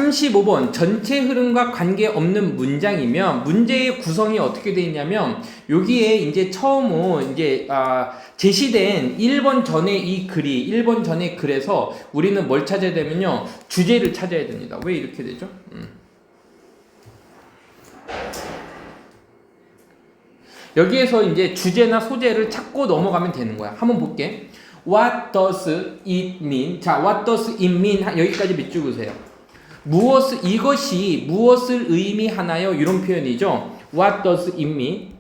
35번 전체 흐름과 관계없는 문장이면 문제의 구성이 어떻게 되어 있냐면 여기에 이제 처음은 이제 제시된 1번 전에 이 글이 1번 전에 글에서 우리는 뭘 찾아야 되면요 주제를 찾아야 됩니다. 왜 이렇게 되죠? 여기에서 이제 주제나 소재를 찾고 넘어가면 되는 거야. 한번 볼게. What does it mean? 자, what does it mean? 여기까지 밑줄 그으세요. 이것이 무엇을 의미하나요? 이런 표현이죠. What does it mean?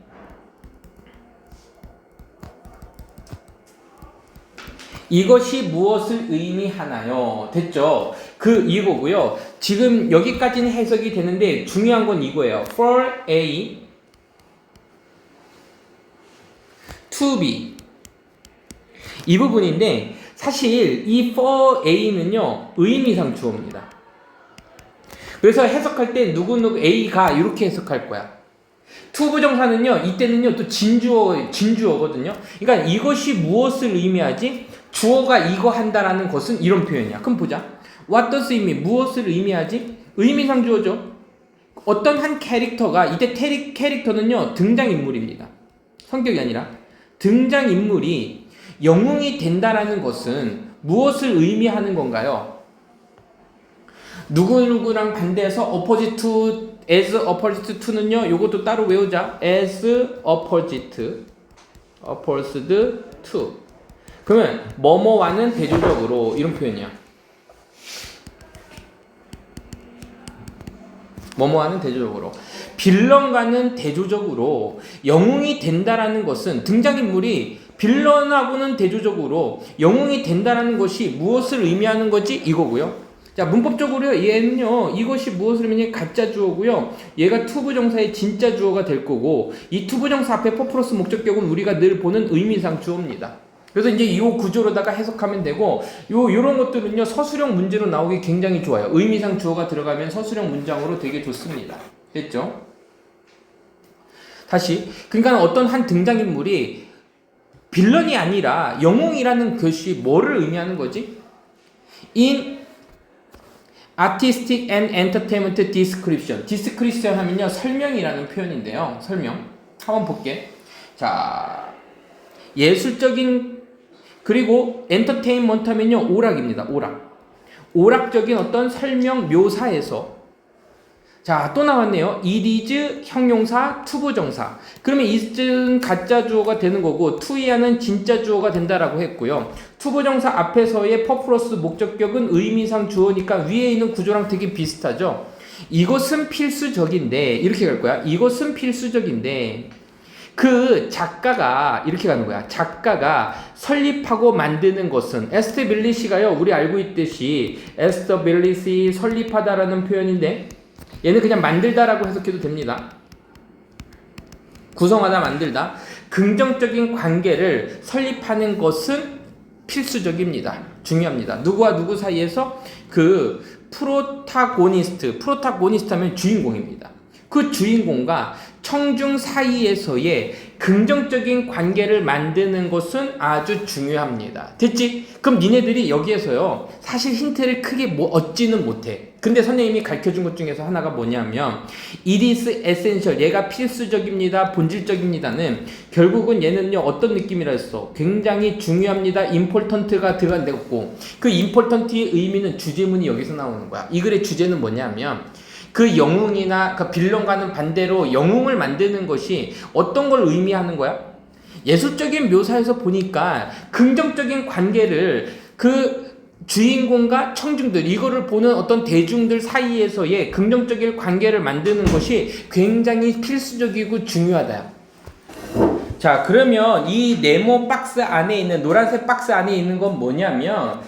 이것이 무엇을 의미하나요? 됐죠? 이거고요. 지금 여기까지는 해석이 되는데 중요한 건 이거예요. For A to B 이 부분인데 사실 이 for A는요 의미상 주어입니다. 그래서 해석할 때 누구누구 A가 이렇게 해석할 거야. to 부정사는요 이때는요 또 진주어거든요. 그러니까 이것이 무엇을 의미하지? 주어가 이거 한다라는 것은 이런 표현이야. 그럼 보자. What does it mean? 무엇을 의미하지? 의미상 주어죠. 어떤 한 캐릭터가 이때 캐릭터는요 등장인물입니다. 성격이 아니라 등장인물이 영웅이 된다라는 것은 무엇을 의미하는 건가요? 누구누구랑 반대해서 opposite to, as opposite to는요 요것도 따로 외우자. as opposite to 그러면 뭐뭐와는 대조적으로 이런 표현이야. 뭐뭐와는 대조적으로 빌런과는 대조적으로 영웅이 된다라는 것은 등장인물이 빌런하고는 대조적으로 영웅이 된다라는 것이 무엇을 의미하는 거지? 이거고요. 자, 문법적으로 얘는요 이것이 무엇을 의미하냐 가짜 주어고요. 얘가 투부정사의 진짜 주어가 될 거고 이 투부정사 앞에 for 플러스 목적격은 우리가 늘 보는 의미상 주어입니다. 그래서 이제 이 구조로다가 해석하면 되고 요런 것들은요 서술형 문제로 나오기 굉장히 좋아요. 의미상 주어가 들어가면 서술형 문장으로 되게 좋습니다. 됐죠? 다시 그러니까 어떤 한 등장인물이 빌런이 아니라 영웅이라는 것이 뭐를 의미하는 거지? In artistic and entertainment description. description 하면요 설명이라는 표현인데요. 설명. 한번 볼게. 자, 예술적인 그리고 엔터테인먼트 하면요 오락입니다. 오락적인 어떤 설명 묘사에서 자, 또 나왔네요. it is 형용사 투부정사. 그러면 is는 가짜 주어가 되는 거고 to이하는 진짜 주어가 된다라고 했고요. 투부정사 앞에서의 for 플러스 목적격은 의미상 주어니까 위에 있는 구조랑 되게 비슷하죠. 이것은 필수적인데 이렇게 갈 거야. 이것은 필수적인데 그 작가가 이렇게 가는 거야. 작가가 설립하고 만드는 것은 에스테빌리시가요. 우리 알고 있듯이 에스테빌리시 설립하다라는 표현인데 얘는 그냥 만들다라고 해석해도 됩니다. 구성하다 만들다. 긍정적인 관계를 설립하는 것은 필수적입니다. 중요합니다. 누구와 누구 사이에서 그 프로타고니스트 하면 주인공입니다. 그 주인공과 청중 사이에서의 긍정적인 관계를 만드는 것은 아주 중요합니다. 됐지? 그럼 니네들이 여기에서요 사실 힌트를 크게 얻지는 못해. 근데 선생님이 가르쳐준 것 중에서 하나가 뭐냐면 it is essential, 얘가 필수적입니다, 본질적입니다는 결국은 얘는요 어떤 느낌이라 했어? 굉장히 중요합니다, important가 들어간다고. 그 important의 의미는 주제문이 여기서 나오는 거야. 이 글의 주제는 뭐냐면 그 영웅이나 그 빌런과는 반대로 영웅을 만드는 것이 어떤 걸 의미하는 거야? 예술적인 묘사에서 보니까 긍정적인 관계를 그 주인공과 청중들, 이거를 보는 어떤 대중들 사이에서의 긍정적인 관계를 만드는 것이 굉장히 필수적이고 중요하다. 자, 그러면 이 네모 박스 안에 있는 노란색 박스 안에 있는 건 뭐냐면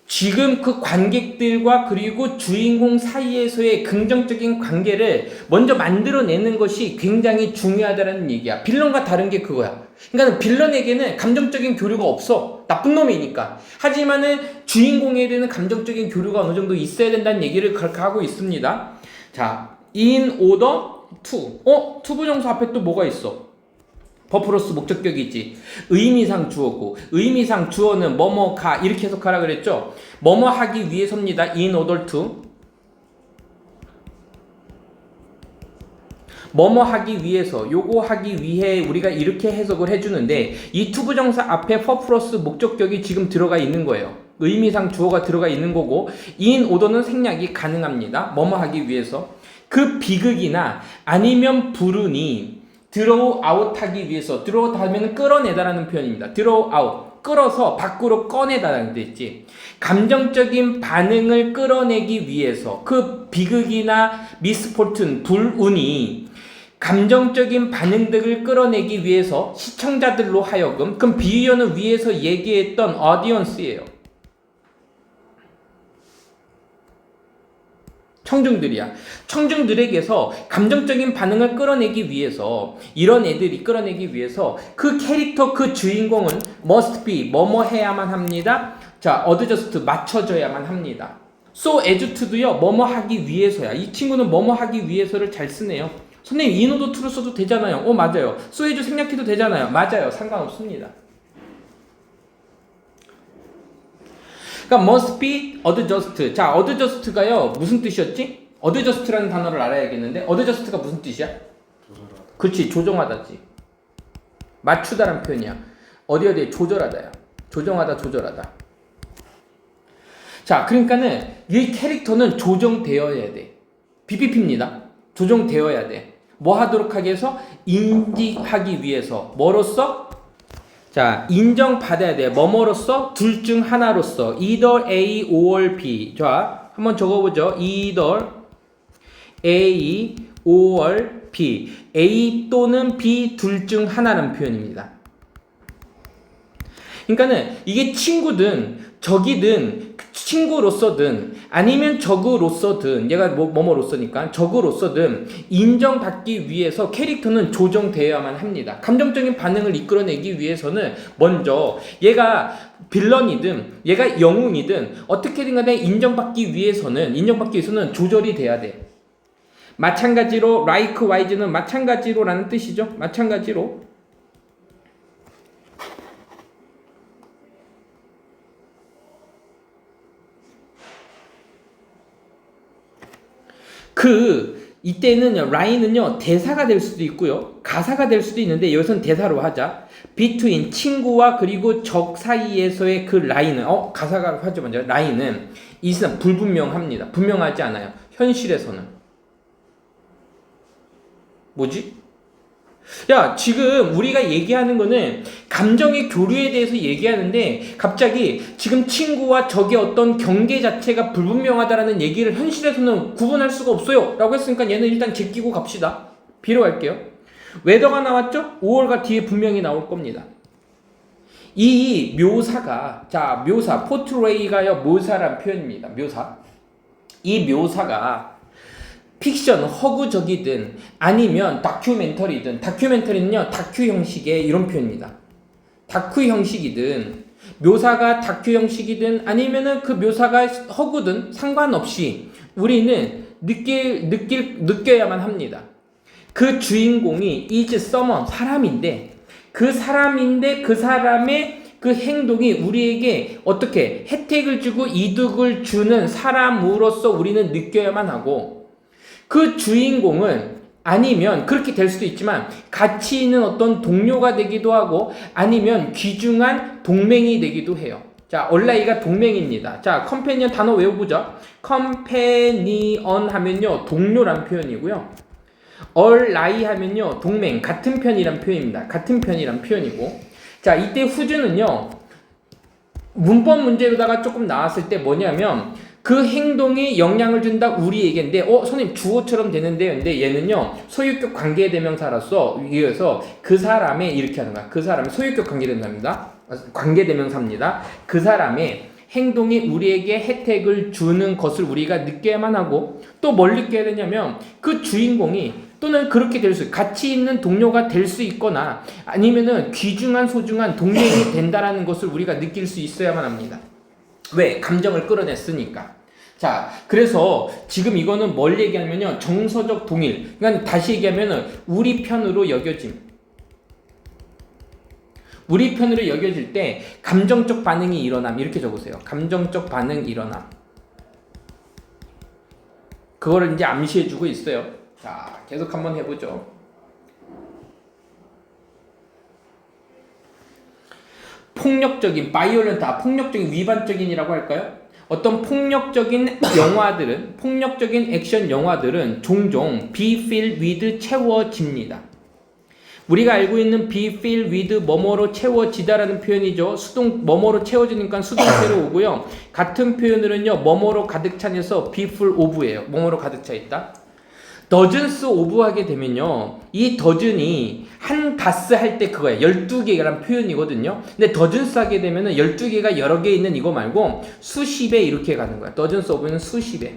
지금 그 관객들과 그리고 주인공 사이에서의 긍정적인 관계를 먼저 만들어내는 것이 굉장히 중요하다는 얘기야. 빌런과 다른 게 그거야. 그러니까 빌런에게는 감정적인 교류가 없어. 나쁜 놈이니까. 하지만은 주인공에게는 감정적인 교류가 어느 정도 있어야 된다는 얘기를 그렇게 하고 있습니다. 자, in order to. 투부정사 앞에 또 뭐가 있어? for 플러스 목적격이지. 의미상 주어고 의미상 주어는 뭐뭐가 이렇게 해석하라 그랬죠. 뭐뭐 하기 위해서입니다. in order to 뭐뭐 하기 위해서, 요거 하기 위해 우리가 이렇게 해석을 해주는데 이 투부정사 앞에 for 플러스 목적격이 지금 들어가 있는 거예요. 의미상 주어가 들어가 있는 거고 in order는 생략이 가능합니다. 뭐뭐 하기 위해서. 그 비극이나 아니면 불운이 draw out 하기 위해서, draw 하면 끌어내다라는 표현입니다. draw out. 끌어서 밖으로 꺼내다라는 데 있지. 감정적인 반응을 끌어내기 위해서 그 비극이나 미스포튼, 불운이 감정적인 반응들을 끌어내기 위해서 시청자들로 하여금, 그럼 비유어는 위에서 얘기했던 audience예요. 청중들이야. 청중들에게서 감정적인 반응을 끌어내기 위해서, 이런 애들이 끌어내기 위해서 그 캐릭터, 그 주인공은 must be, 뭐뭐 해야만 합니다. 자, adjust, 맞춰져야만 합니다. so as to도요, 뭐뭐 하기 위해서야. 이 친구는 뭐뭐 하기 위해서를 잘 쓰네요. 선생님, in order to로 써도 되잖아요. 맞아요. so as 생략해도 되잖아요. 맞아요. 상관없습니다. 그러니까 must be adjust. 자, adjust가요 무슨 뜻이었지? adjust라는 단어를 알아야겠는데 adjust가 무슨 뜻이야? 조절하다. 그렇지, 조정하다지. 맞추다란 표현이야. 어디에 조절하다야. 조정하다, 조절하다. 자, 그러니까는 이 캐릭터는 조정되어야 돼. BPP입니다. 조정되어야 돼. 뭐 하도록 하기 위해서? 인지하기 위해서. 뭐로써? 자, 인정받아야 돼. 뭐뭐로써? 둘 중 하나로서. either A or B. 자, 한번 적어보죠. either A or B. A 또는 B 둘 중 하나라는 표현입니다. 그러니까는 이게 친구든 적이든 친구로서든 아니면 적으로서든, 얘가 뭐뭐로서니까 적으로서든 인정받기 위해서 캐릭터는 조정되어야만 합니다. 감정적인 반응을 이끌어내기 위해서는 먼저 얘가 빌런이든 얘가 영웅이든 어떻게든 간에 인정받기 위해서는 조절이 돼야 돼. 마찬가지로 likewise는 마찬가지로라는 뜻이죠. 마찬가지로. 이때는요, 라인은요, 대사가 될 수도 있고요, 가사가 될 수도 있는데, 여기서는 대사로 하자. between, 친구와 그리고 적 사이에서의 그 라인은, 가사가 하죠, 먼저. 라인은, 이는 불분명합니다. 분명하지 않아요. 현실에서는. 뭐지? 야, 지금 우리가 얘기하는 거는 감정의 교류에 대해서 얘기하는데 갑자기 지금 친구와 적의 어떤 경계 자체가 불분명하다라는 얘기를 현실에서는 구분할 수가 없어요 라고 했으니까 얘는 일단 제끼고 갑시다. B로 갈게요. 웨더가 나왔죠? 5월과 뒤에 분명히 나올 겁니다. 이 묘사가, 자, 묘사, 포트레이가요, 묘사란 표현입니다. 묘사. 이 묘사가 픽션, 허구적이든 아니면 다큐멘터리든, 다큐멘터리는요 다큐 형식의 이런 표현입니다. 다큐 형식이든 묘사가 다큐 형식이든 아니면은 그 묘사가 허구든 상관없이 우리는 느껴야만 합니다. 그 주인공이 is someone, 사람인데 그 사람의 그 행동이 우리에게 어떻게 혜택을 주고 이득을 주는 사람으로서 우리는 느껴야만 하고, 그 주인공은 아니면 그렇게 될 수도 있지만 가치 있는 어떤 동료가 되기도 하고 아니면 귀중한 동맹이 되기도 해요. 자, 얼라이가 동맹입니다. 자, 컴패니언 단어 외워보자. 컴패니언 하면요 동료란 표현이고요, 얼라이 하면요 동맹, 같은 편이란 표현입니다. 같은 편이란 표현이고, 자, 이때 후주는요 문법 문제로다가 조금 나왔을 때 뭐냐면 그 행동이 영향을 준다 우리에게인데, 선생님 주어처럼 되는데요. 근데 얘는요 소유격 관계대명사로서 위에서 그 사람의 이렇게 하는 거야. 그 사람의 소유격 관계대명사입니다. 관계대명사입니다. 그 사람의 행동이 우리에게 혜택을 주는 것을 우리가 느껴야만 하고, 또 뭘 느껴야 되냐면 그 주인공이 또는 그렇게 될 수, 가치 있는 동료가 될 수 있거나 아니면은 귀중한 소중한 동맹이 된다라는 것을 우리가 느낄 수 있어야만 합니다. 왜? 감정을 끌어냈으니까. 자, 그래서 지금 이거는 뭘 얘기하면요 정서적 동일, 그러니까 다시 얘기하면은 우리 편으로 여겨짐. 우리 편으로 여겨질 때 감정적 반응이 일어남, 이렇게 적으세요. 감정적 반응 일어남. 그거를 이제 암시해주고 있어요. 자, 계속 한번 해보죠. 폭력적인, 폭력적인 위반적인이라고 할까요? 어떤 폭력적인 영화들은, 폭력적인 액션 영화들은 종종 be filled with 채워집니다. 우리가 알고 있는 be filled with 뭐뭐로 채워지다라는 표현이죠. 뭐뭐로 채워지니까 수동태로 오고요. 같은 표현으로는요, 뭐뭐로 가득 찬에서 be full of예요. 뭐뭐로 가득 차 있다. dozens of 하게 되면요, 이 dozen이 한 다스 할 때 그거예요. 12개라는 표현이거든요. 근데 dozens 하게 되면은 12개가 여러 개 있는 이거 말고 수십에 이렇게 가는 거야. dozens of는 수십에.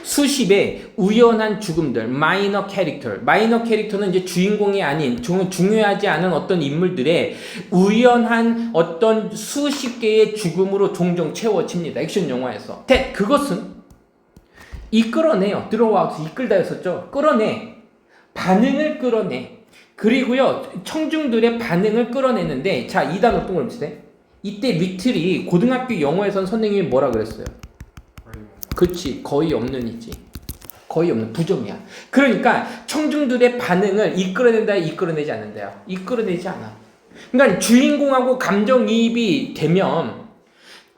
수십의 우연한 죽음들, minor character. minor character는 이제 주인공이 아닌, 중요하지 않은 어떤 인물들의 우연한 어떤 수십 개의 죽음으로 종종 채워집니다. 액션 영화에서. 그것은 이끌어내요. 들어와서 이끌다 했었죠. 끌어내. 반응을 끌어내. 그리고요, 청중들의 반응을 끌어내는데, 자, 이 단어 동그라미. 이때 리틀이 고등학교 영어에선 선생님이 뭐라 그랬어요? 그치, 거의 없는 이지. 거의 없는, 부정이야. 그러니까 청중들의 반응을 이끌어낸다, 이끌어내지 않는다요. 이끌어내지 않아. 그러니까 주인공하고 감정이입이 되면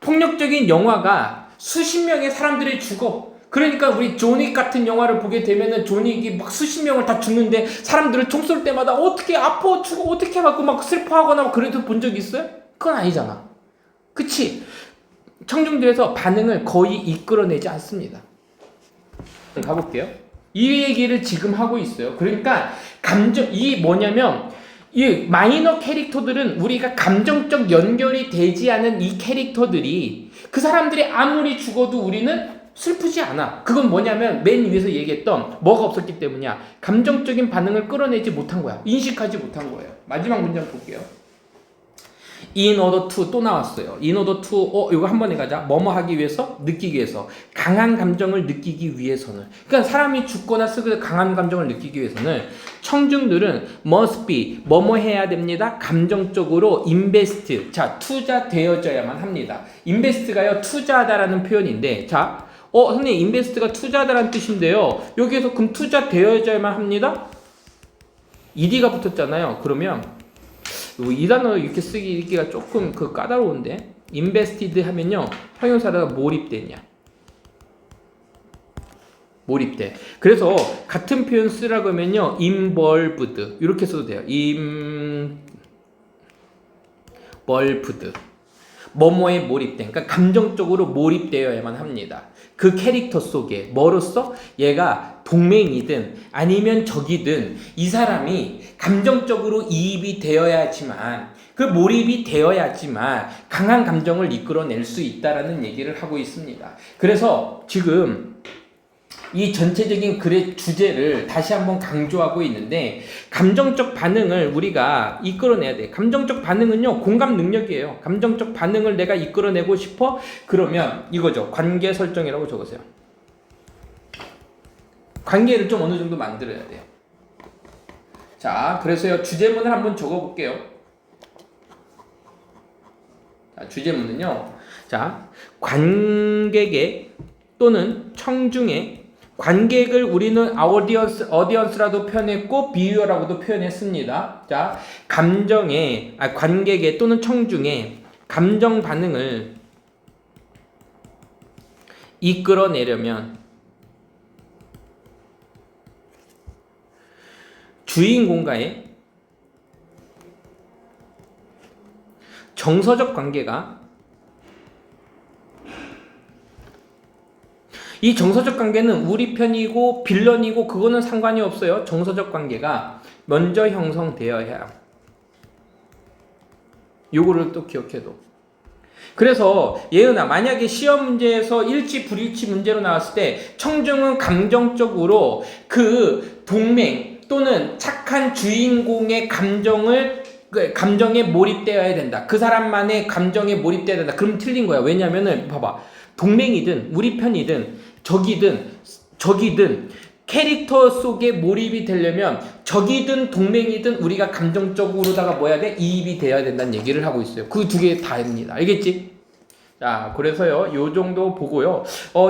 폭력적인 영화가 수십 명의 사람들이 죽어. 그러니까 우리 존윅 같은 영화를 보게 되면은 존윅이 막 수십 명을 다 죽는데 사람들을 총 쏠 때마다 어떻게 아파 죽어 어떻게 하고 막 슬퍼하거나 그래도 본 적 있어요? 그건 아니잖아. 그치? 청중들에서 반응을 거의 이끌어내지 않습니다. 가볼게요. 이 얘기를 지금 하고 있어요. 그러니까 이 뭐냐면 이 마이너 캐릭터들은 우리가 감정적 연결이 되지 않은 이 캐릭터들이 그 사람들이 아무리 죽어도 우리는 슬프지 않아. 그건 뭐냐면 맨 위에서 얘기했던 뭐가 없었기 때문이야. 감정적인 반응을 끌어내지 못한 거야. 인식하지 못한 거예요. 마지막 문장 볼게요. in order to 또 나왔어요. in order to 이거 한 번에 가자. 뭐뭐 하기 위해서, 느끼기 위해서, 강한 감정을 느끼기 위해서는. 그러니까 사람이 죽거나 쓰고 강한 감정을 느끼기 위해서는 청중들은 must be 뭐뭐 해야 됩니다. 감정적으로 invest. 자, 투자되어져야만 합니다. invest가요 투자하다라는 표현인데, 자, 선생님 invest가 투자하다라는 뜻인데요. 여기에서 그럼 투자되어져야만 합니다. ed가 붙었잖아요. 그러면 이 단어 이렇게 쓰기가 조금 까다로운데 invested 하면요 형용사가 몰입되냐 몰입돼. 그래서 같은 표현 쓰라고 하면요 involved 이렇게 써도 돼요. involved 뭐뭐에 몰입된, 그러니까 감정적으로 몰입되어야만 합니다. 그 캐릭터 속에 뭐로써 얘가 동맹이든 아니면 적이든 이 사람이 감정적으로 이입이 되어야지만 그 몰입이 되어야지만 강한 감정을 이끌어낼 수 있다라는 얘기를 하고 있습니다. 그래서 지금 이 전체적인 글의 주제를 다시 한번 강조하고 있는데 감정적 반응을 우리가 이끌어내야 돼. 감정적 반응은요 공감 능력이에요. 감정적 반응을 내가 이끌어내고 싶어? 그러면 이거죠. 관계 설정이라고 적으세요. 관계를 좀 어느 정도 만들어야 돼요. 자, 그래서요 주제문을 한번 적어볼게요. 자, 주제문은요. 자, 관객의 또는 청중의 관객을 우리는 audience라도 표현했고 viewer라고도 표현했습니다. 자, 관객의 또는 청중의 감정 반응을 이끌어내려면 주인공과의 정서적 관계가 이 정서적 관계는 우리 편이고 빌런이고 그거는 상관이 없어요. 정서적 관계가 먼저 형성되어야 요거를 또 기억해도. 그래서 예은아 만약에 시험 문제에서 일치 불일치 문제로 나왔을 때 청중은 감정적으로 그 동맹 또는 착한 주인공의 감정에 몰입되어야 된다. 그 사람만의 감정에 몰입되어야 된다. 그럼 틀린 거야. 왜냐면은 봐봐. 동맹이든 우리 편이든 적이든 캐릭터 속에 몰입이 되려면 적이든 동맹이든 우리가 감정적으로다가 뭐야 돼? 이입이 돼야 된다는 얘기를 하고 있어요. 그 두 개 다입니다. 알겠지? 자, 그래서요, 요 정도 보고요.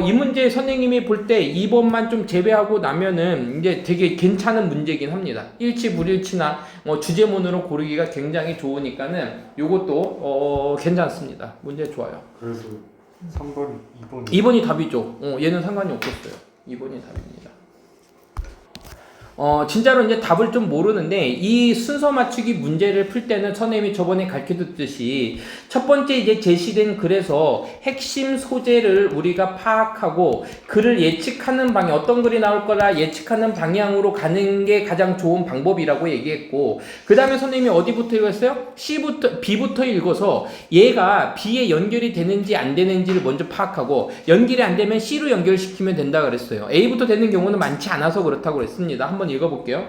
이 문제 선생님이 볼 때 2번만 좀 제외하고 나면은 이제 되게 괜찮은 문제긴 합니다. 일치, 불일치나 주제문으로 고르기가 굉장히 좋으니까는 요것도 괜찮습니다. 문제 좋아요. 그래서 3번, 2번. 2번이 답이죠. 얘는 상관이 없었어요. 2번이 답입니다. 진짜로 이제 답을 좀 모르는데, 이 순서 맞추기 문제를 풀 때는 선생님이 저번에 가르쳐줬듯이, 첫 번째 이제 제시된 글에서 핵심 소재를 우리가 파악하고, 글을 예측하는 방향, 어떤 글이 나올 거라 예측하는 방향으로 가는 게 가장 좋은 방법이라고 얘기했고, 그 다음에 선생님이 어디부터 읽었어요? B부터 읽어서, 얘가 B에 연결이 되는지 안 되는지를 먼저 파악하고, 연결이 안 되면 C로 연결시키면 된다 그랬어요. A부터 되는 경우는 많지 않아서 그렇다고 그랬습니다. 한번 읽어볼게요.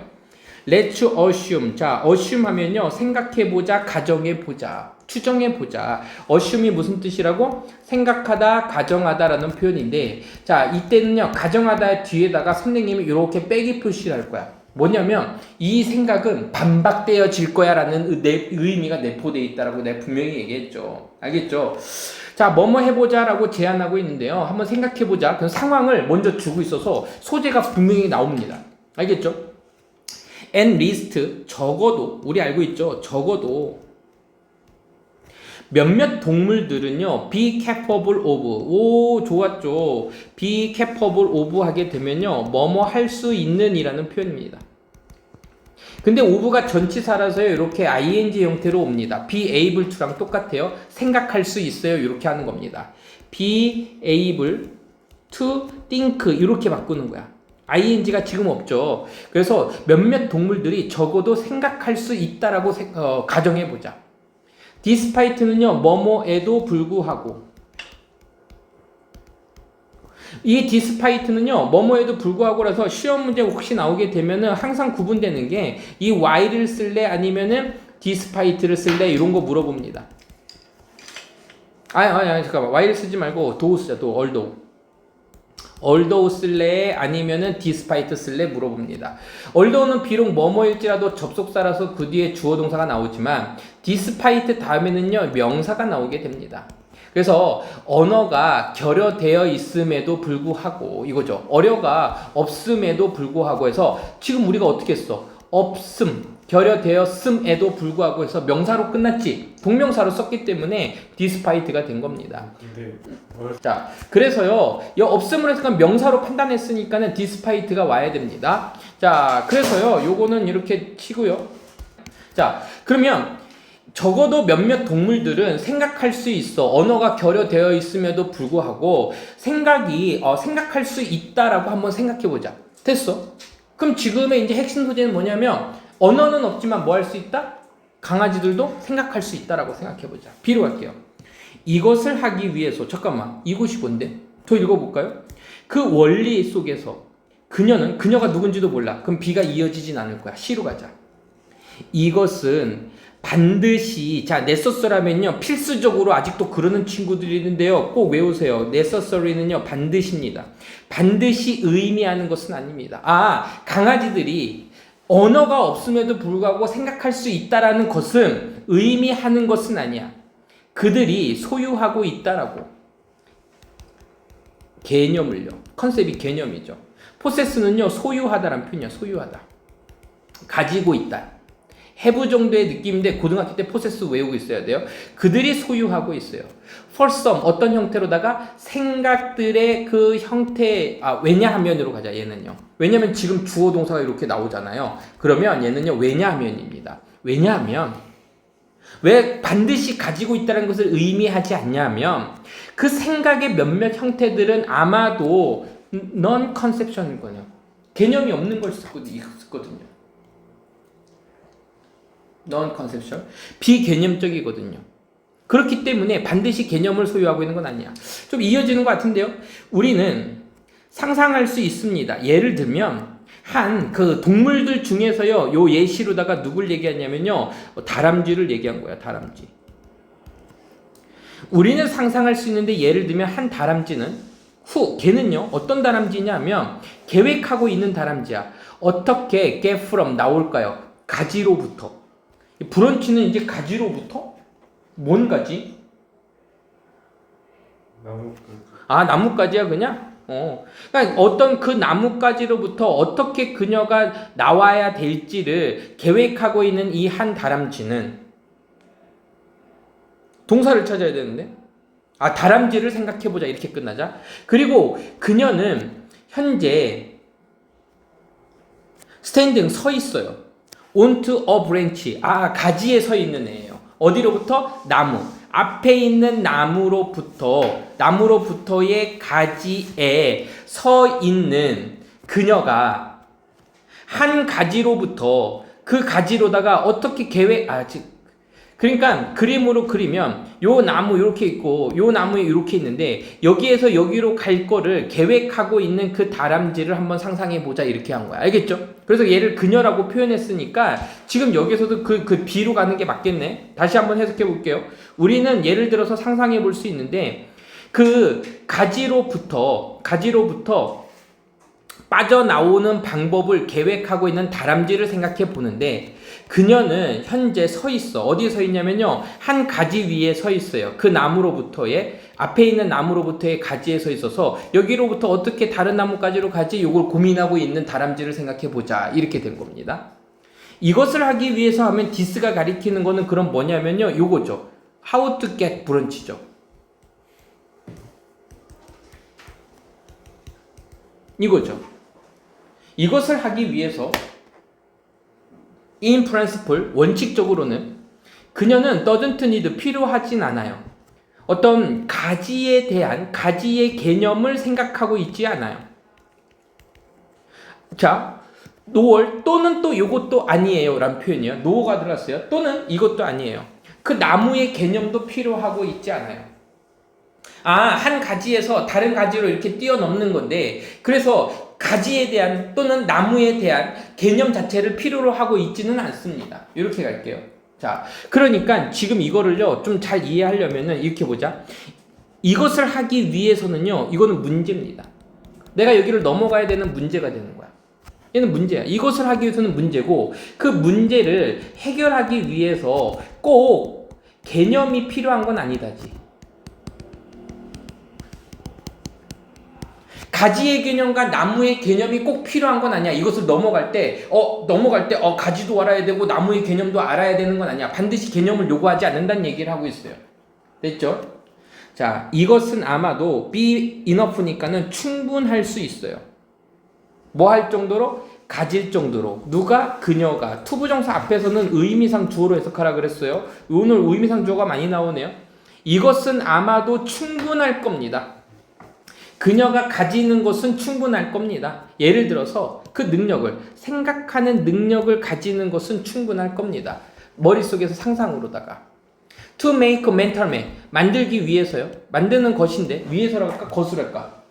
Let's assume. 자, assume 하면요, 생각해보자, 가정해보자, 추정해보자. assume이 무슨 뜻이라고? 생각하다, 가정하다라는 표현인데, 자, 이때는요, 가정하다 뒤에다가 선생님이 이렇게 빼기 표시를 할 거야. 뭐냐면, 이 생각은 반박되어질 거야 라는 의미가 내포되어 있다라고 내가 분명히 얘기했죠. 알겠죠? 자, 뭐뭐 해보자 라고 제안하고 있는데요. 한번 생각해보자. 그 상황을 먼저 주고 있어서 소재가 분명히 나옵니다. 알겠죠? at least, 적어도, 우리 알고 있죠? 적어도 몇몇 동물들은요, be capable of. 오, 좋았죠? be capable of 하게 되면요, 뭐뭐 할 수 있는 이라는 표현입니다. 근데 of가 전치사라서요, 이렇게 ing 형태로 옵니다. be able to랑 똑같아요. 생각할 수 있어요. 이렇게 하는 겁니다. be able to think 이렇게 바꾸는 거야. ing가 지금 없죠. 그래서 몇몇 동물들이 적어도 생각할 수 있다라고 가정해보자. despite는요, 뭐뭐에도 불구하고. 이 despite는요, 뭐뭐에도 불구하고라서 시험 문제 혹시 나오게 되면은 항상 구분되는 게 이 while을 쓸래 아니면은 despite를 쓸래 이런 거 물어봅니다. 아니 잠깐만, while 쓰지 말고 do 쓰자. do, although 쓸래 아니면은 despite 쓸래 물어봅니다. although는 비록 뭐뭐일지라도 접속사라서 그 뒤에 주어 동사가 나오지만 despite 다음에는요, 명사가 나오게 됩니다. 그래서 언어가 결여되어 있음에도 불구하고 이거죠. 어려가 없음에도 불구하고 해서 지금 우리가 어떻게 했어? 없음, 결여되었음에도 불구하고 해서 명사로 끝났지. 동명사로 썼기 때문에 despite가 된 겁니다. 자, 그래서요, 이 없음을 해서 명사로 판단했으니까는 despite가 와야 됩니다. 자, 그래서요, 요거는 이렇게 치고요. 자, 그러면 적어도 몇몇 동물들은 생각할 수 있어. 언어가 결여되어 있음에도 불구하고 생각할 수 있다라고 한번 생각해보자. 됐어? 그럼 지금의 이제 핵심 소재는 뭐냐면 언어는 없지만 뭐 할 수 있다? 강아지들도 생각할 수 있다라고 생각해보자. B로 갈게요. 이것을 하기 위해서 잠깐만, 이것이 뭔데? 더 읽어볼까요? 그 원리 속에서 그녀가 누군지도 몰라. 그럼 B가 이어지진 않을 거야. C로 가자. 이것은 반드시, 자, necessary라면요, 필수적으로 아직도 그러는 친구들이 있는데요, 꼭 외우세요. necessary는요, 반드시입니다. 반드시 의미하는 것은 아닙니다. 강아지들이 언어가 없음에도 불구하고 생각할 수 있다라는 것은 의미하는 것은 아니야. 그들이 소유하고 있다라고. 개념을요. 컨셉이 개념이죠. possess는요, 소유하다라는 표현이야. 소유하다. 가지고 있다. have 정도의 느낌인데 고등학교 때 possess 외우고 있어야 돼요. 그들이 소유하고 있어요. for some, 어떤 형태로다가 생각들의 그 형태, 왜냐하면으로 가자. 얘는요. 왜냐하면 지금 주어 동사가 이렇게 나오잖아요. 그러면 얘는요, 왜냐하면입니다. 왜냐하면 왜 반드시 가지고 있다는 것을 의미하지 않냐면 그 생각의 몇몇 형태들은 아마도 non-conception일 거예요. 개념이 없는 걸 쓰거든요. non-conceptual, 비개념적이거든요. 그렇기 때문에 반드시 개념을 소유하고 있는 건 아니야. 좀 이어지는 것 같은데요. 우리는 상상할 수 있습니다. 예를 들면 한 그 동물들 중에서요, 요 예시로다가 누굴 얘기하냐면요, 다람쥐를 얘기한 거야. 다람쥐. 우리는 상상할 수 있는데 예를 들면 한 다람쥐는 걔는요, 어떤 다람쥐냐면 계획하고 있는 다람쥐야. 어떻게 get from 나올까요? 가지로부터. 브런치는 이제 가지로부터? 뭔 가지? 나뭇가지. 아, 나뭇가지야 그냥? 그러니까 어떤 그 나뭇가지로부터 어떻게 그녀가 나와야 될지를 계획하고 있는 이 한 다람쥐는 동사를 찾아야 되는데, 아, 다람쥐를 생각해보자 이렇게 끝나자. 그리고 그녀는 현재 스탠딩 서 있어요. onto a branch. 아, 가지에 서 있는 애예요. 어디로부터? 나무. 앞에 있는 나무로부터의 가지에 서 있는 그녀가 한 가지로부터 그 가지로다가 어떻게 그러니까 그림으로 그리면 요 나무 이렇게 있고 요 나무에 이렇게 있는데 여기에서 여기로 갈 거를 계획하고 있는 그 다람쥐를 한번 상상해 보자 이렇게 한 거야. 알겠죠? 그래서 얘를 그녀라고 표현했으니까 지금 여기서도 그 B로 가는 게 맞겠네. 다시 한번 해석해 볼게요. 우리는 예를 들어서 상상해 볼 수 있는데 그 가지로부터 빠져나오는 방법을 계획하고 있는 다람쥐를 생각해 보는데 그녀는 현재 서 있어. 어디에 서 있냐면요. 한 가지 위에 서 있어요. 그 나무로부터의 앞에 있는 나무로부터의 가지에 서 있어서 여기로부터 어떻게 다른 나무까지로 가지? 이걸 고민하고 있는 다람쥐를 생각해 보자. 이렇게 된 겁니다. 이것을 하기 위해서 하면 this가 가리키는 거는 그럼 뭐냐면요. 요거죠. How to get brunch죠. 이거죠. 이것을 하기 위해서 in principle, 원칙적으로는 그녀는 doesn't need, 필요하진 않아요. 어떤 가지의 개념을 생각하고 있지 않아요. 자, 노월 또는 또 이것도 아니에요 라는 표현이에요. 노가 들어갔어요. 또는 이것도 아니에요. 그 나무의 개념도 필요하고 있지 않아요. 아, 한 가지에서 다른 가지로 이렇게 뛰어넘는 건데 그래서 가지에 대한 또는 나무에 대한 개념 자체를 필요로 하고 있지는 않습니다. 이렇게 갈게요. 자, 그러니까 지금 이거를요 좀 잘 이해하려면은 이렇게 보자. 이것을 하기 위해서는요 이거는 문제입니다. 내가 여기를 넘어가야 되는 문제가 되는 거야. 얘는 문제야. 이것을 하기 위해서는 문제고 그 문제를 해결하기 위해서 꼭 개념이 필요한 건 아니다지. 가지의 개념과 나무의 개념이 꼭 필요한 건 아니야. 이것을 넘어갈 때 가지도 알아야 되고 나무의 개념도 알아야 되는 건 아니야. 반드시 개념을 요구하지 않는다는 얘기를 하고 있어요. 됐죠? 자, 이것은 아마도 be enough니까는 충분할 수 있어요. 뭐 할 정도로? 가질 정도로. 누가? 그녀가. 투부정사 앞에서는 의미상 주어로 해석하라 그랬어요. 오늘 의미상 주어가 많이 나오네요. 이것은 아마도 충분할 겁니다. 그녀가 가지는 것은 충분할 겁니다. 예를 들어서 그 능력을, 생각하는 능력을 가지는 것은 충분할 겁니다. 머릿속에서 상상으로다가. To make a mental map. 만들기 위해서요. 만드는 것인데 위해서라고 할까? 것으로 할까?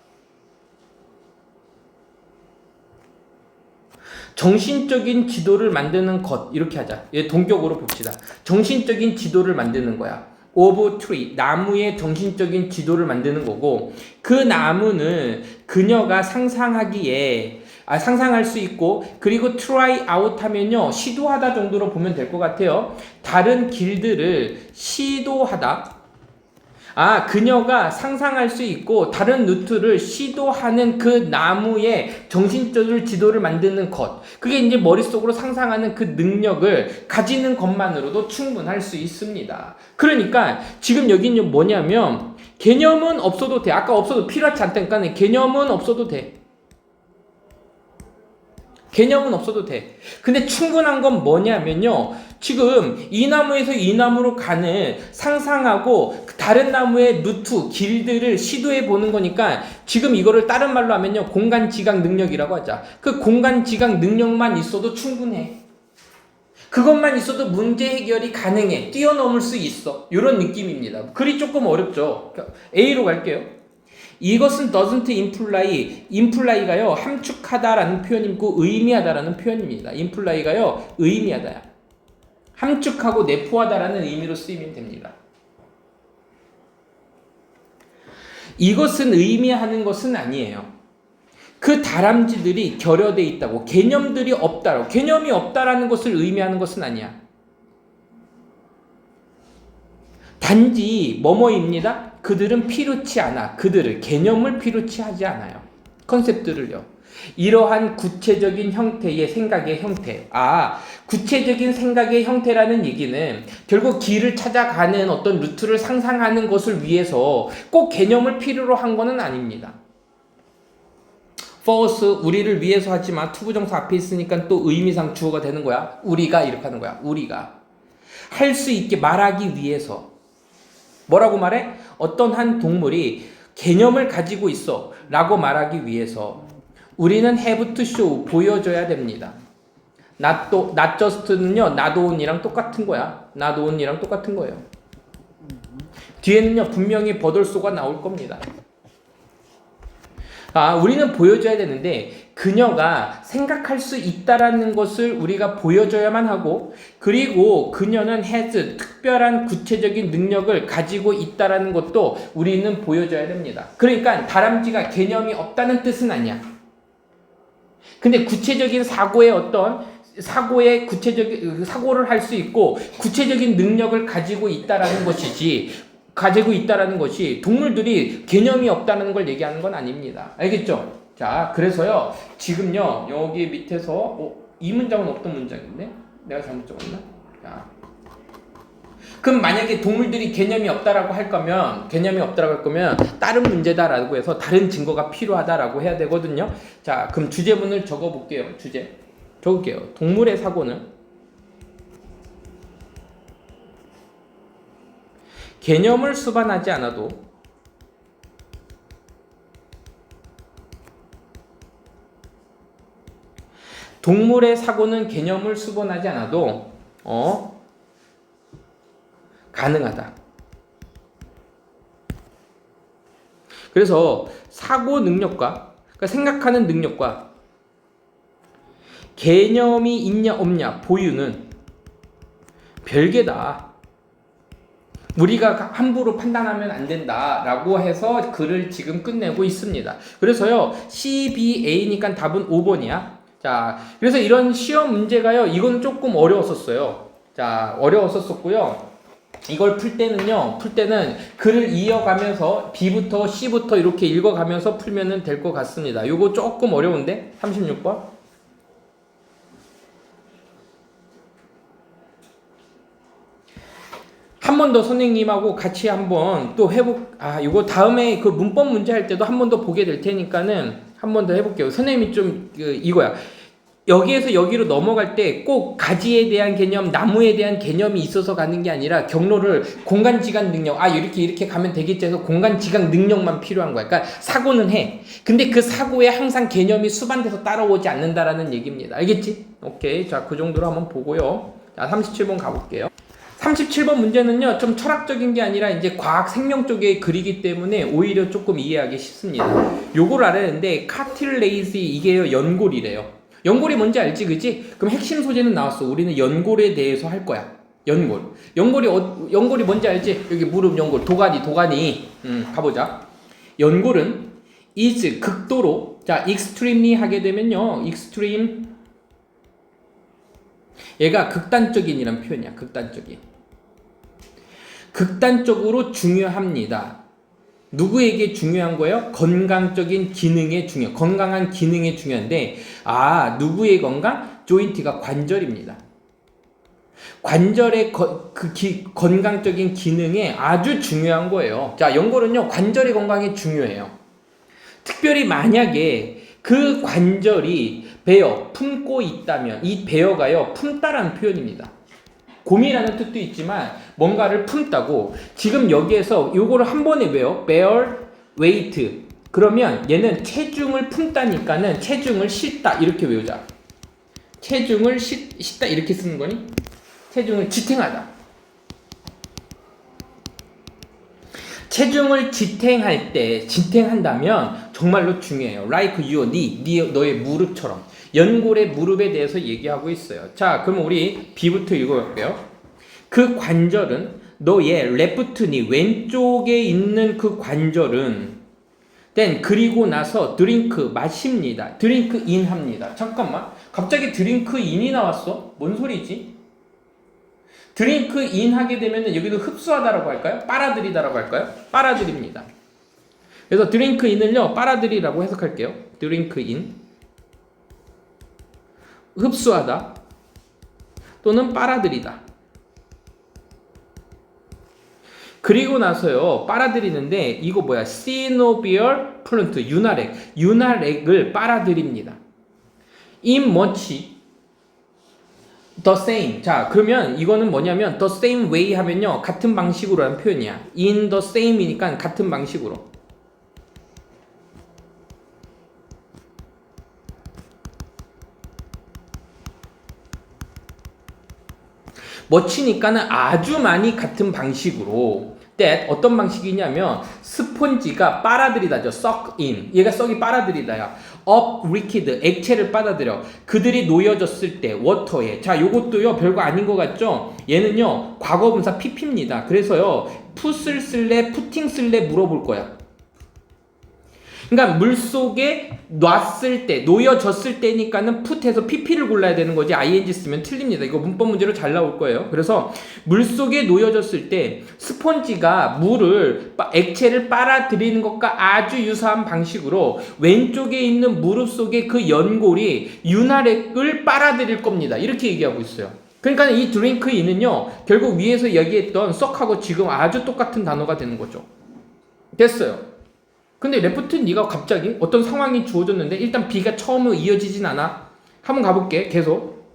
정신적인 지도를 만드는 것. 이렇게 하자. 얘 동격으로 봅시다. 정신적인 지도를 만드는 거야. of tree, 나무의 정신적인 지도를 만드는 거고 그 나무는 그녀가 상상할 수 있고 그리고 try out 하면요 시도하다 정도로 보면 될 것 같아요. 다른 길들을 시도하다. 그녀가 상상할 수 있고 다른 루트를 시도하는 그 나무의 정신적인 지도를 만드는 것. 그게 이제 머릿속으로 상상하는 그 능력을 가지는 것만으로도 충분할 수 있습니다. 그러니까 지금 여기는 뭐냐면 개념은 없어도 돼. 아까 없어도 필요하지 않다니까 개념은 없어도 돼. 개념은 없어도 돼. 근데 충분한 건 뭐냐면요. 지금 이 나무에서 이 나무로 가는 상상하고 다른 나무의 루트, 길들을 시도해 보는 거니까 지금 이거를 다른 말로 하면요. 공간 지각 능력이라고 하자. 그 공간 지각 능력만 있어도 충분해. 그것만 있어도 문제 해결이 가능해. 뛰어넘을 수 있어. 이런 느낌입니다. 글이 조금 어렵죠. A로 갈게요. 이것은 doesn't imply가요 함축하다라는 표현이고 의미하다라는 표현입니다. imply가요 의미하다야. 함축하고 내포하다라는 의미로 쓰이면 됩니다. 이것은 의미하는 것은 아니에요. 그 다람쥐들이 결여돼 있다고, 개념들이 없다라고, 개념이 없다라는 것을 의미하는 것은 아니야. 단지 뭐뭐입니다. 그들은 필요치 않아. 그들을 개념을 필요치 하지 않아요. 컨셉들을요. 이러한 구체적인 형태의 생각의 형태. 구체적인 생각의 형태라는 얘기는 결국 길을 찾아가는 어떤 루트를 상상하는 것을 위해서 꼭 개념을 필요로 한 것은 아닙니다. force 우리를 위해서 하지만 투부정사 앞에 있으니까 또 의미상 주어가 되는 거야. 우리가 이렇게 하는 거야. 우리가 할 수 있게 말하기 위해서. 뭐라고 말해? 어떤 한 동물이 개념을 가지고 있어 라고 말하기 위해서 우리는 have to show 보여줘야 됩니다. not just는요 not on이랑 똑같은 거야. not on이랑 똑같은 거예요. 뒤에는요 분명히 버들소가 나올 겁니다. 우리는 보여줘야 되는데 그녀가 생각할 수 있다라는 것을 우리가 보여줘야만 하고, 그리고 그녀는 has 특별한 구체적인 능력을 가지고 있다라는 것도 우리는 보여줘야 됩니다. 그러니까 다람쥐가 개념이 없다는 뜻은 아니야. 근데 구체적인 사고를 할 수 있고 구체적인 능력을 가지고 있다라는 것이 동물들이 개념이 없다는 걸 얘기하는 건 아닙니다. 알겠죠? 자, 그래서요, 지금요, 여기 밑에서, 이 문장은 어떤 문장인데? 내가 잘못 적었나? 자. 그럼 만약에 동물들이 개념이 없다라고 할 거면, 다른 문제다라고 해서 다른 증거가 필요하다라고 해야 되거든요. 자, 그럼 주제문을 적어볼게요. 적을게요. 동물의 사고는 개념을 수반하지 않아도 동물의 사고는 개념을 수반하지 않아도 가능하다. 그래서 사고 능력과, 그러니까 생각하는 능력과 개념이 있냐 없냐 보유는 별개다. 우리가 함부로 판단하면 안 된다라고 해서 글을 지금 끝내고 있습니다. 그래서요, CBA니까 답은 5번이야. 자, 그래서 이런 시험 문제가요, 이건 조금 어려웠었어요. 자, 어려웠었고요. 이걸 풀 때는 글을 이어가면서 B부터 C부터 이렇게 읽어가면서 풀면 될 것 같습니다. 요거 조금 어려운데? 36번. 한 번 더 선생님하고 같이 한번 또 이거 다음에 그 문법 문제 할 때도 한 번 더 보게 될 테니까는 한 번 더 해볼게요. 선생님이 좀 이거야. 여기에서 여기로 넘어갈 때 꼭 가지에 대한 개념, 나무에 대한 개념이 있어서 가는 게 아니라 경로를 공간지각 능력, 이렇게 가면 되겠지 해서 공간지각 능력만 필요한 거야. 그러니까 사고는 해. 근데 그 사고에 항상 개념이 수반돼서 따라오지 않는다라는 얘기입니다. 알겠지? 오케이. 자, 그 정도로 한번 보고요. 자, 37번 가볼게요. 37번 문제는요, 좀 철학적인 게 아니라 이제 과학 생명 쪽의 글이기 때문에 오히려 조금 이해하기 쉽습니다. 요걸 알아야 되는데, 카틸레이즈 이게요, 연골이래요. 연골이 뭔지 알지, 그지? 그럼 핵심 소재는 나왔어. 우리는 연골에 대해서 할 거야. 연골이 뭔지 알지? 여기 무릎 연골, 도가니. 가보자. 연골은 is 극도로, 자, extremely 하게 되면요, extreme, 얘가 극단적인이란 표현이야. 극단적으로 중요합니다. 누구에게 중요한 거예요? 건강한 기능에 중요한데, 누구의 건강? 조인트가 관절입니다. 관절의 건강적인 기능에 아주 중요한 거예요. 자, 연골은요, 관절의 건강에 중요해요. 특별히 만약에 그 관절이 품고 있다면, 이 베어가요, 품다라는 표현입니다. 곰이라는 뜻도 있지만 뭔가를 품다고. 지금 여기에서 요거를 한 번에 외워. bear weight. 그러면 얘는 체중을 품다니까는 체중을 싣다 이렇게 외우자. 체중을 싣다 이렇게 쓰는 거니? 체중을 지탱하다. 체중을 지탱한다면 정말로 중요해요. Like your knee, 너의 무릎처럼. 연골의 무릎에 대해서 얘기하고 있어요. 자, 그럼 우리 B부터 읽어볼게요. 그 관절은 너의 left knee, 왼쪽에 있는 그 관절은 then 그리고 나서 drink, 마십니다. drink in 합니다. 잠깐만, 갑자기 drink in이 나왔어? 뭔 소리지? 드링크 인 하게 되면은 여기도 흡수하다라고 할까요? 빨아들이다라고 할까요? 빨아들입니다. 그래서 드링크 인을요 빨아들이라고 해석할게요. 드링크 인 흡수하다 또는 빨아들이다. 그리고 나서요 빨아들이는데 이거 뭐야? 시노비얼 플런트 윤활액을 빨아들입니다. in much the same. 자 그러면 이거는 뭐냐면 the same way 하면요 같은 방식으로라는 표현이야. in the same이니까 같은 방식으로. much니까는 아주 많이 같은 방식으로. that 어떤 방식이냐면 스폰지가 빨아들이다죠. suck in. 얘가 썩이 빨아들이다야. of liquid 액체를 빨아들여. 그들이 놓여졌을 때 water에. 자 요것도요 별거 아닌 것 같죠? 얘는요 과거분사 pp입니다. 그래서요 put을 쓸래 putting 쓸래 물어볼 거야. 그러니까 물속에 놨을 때, 놓여졌을 때니까는 put에서 pp를 골라야 되는 거지 ing 쓰면 틀립니다. 이거 문법 문제로 잘 나올 거예요. 그래서 물속에 놓여졌을 때 스펀지가 액체를 빨아들이는 것과 아주 유사한 방식으로 왼쪽에 있는 무릎 속에 그 연골이 윤활액을 빨아들일 겁니다. 이렇게 얘기하고 있어요. 그러니까 이 드링크 인은요 결국 위에서 얘기했던 썩하고 지금 아주 똑같은 단어가 되는 거죠. 됐어요. 근데 레프트 네가 갑자기 어떤 상황이 주어졌는데 일단 B가 처음으로 이어지진 않아. 한번 가볼게. 계속.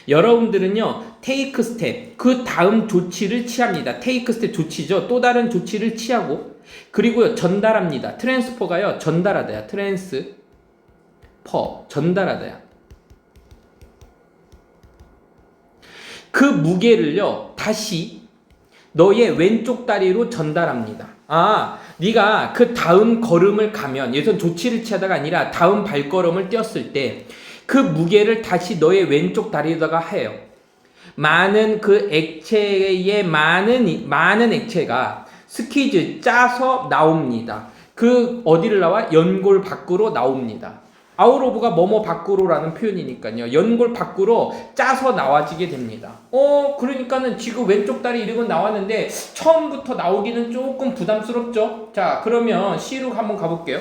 여러분들은요 take step 그 다음 조치를 취합니다. take step 조치죠. 또 다른 조치를 취하고 그리고요 전달합니다. 트랜스퍼가요 전달하다야. 트랜스퍼 전달하다야. 그 무게를요 다시 너의 왼쪽 다리로 전달합니다. 네가 그 다음 걸음을 가면 예선 조치를 취하다가 아니라 다음 발걸음을 띄었을 때 그 무게를 다시 너의 왼쪽 다리에다가 해요. 많은 그 액체의 많은 액체가 스퀴즈 짜서 나옵니다. 그 어디를 나와? 연골 밖으로 나옵니다. 아웃오브가 뭐뭐 밖으로라는 표현이니까요. 연골 밖으로 짜서 나와지게 됩니다. 그러니까는 지금 왼쪽 다리 이름은 나왔는데 처음부터 나오기는 조금 부담스럽죠? 자, 그러면 C로 한번 가볼게요.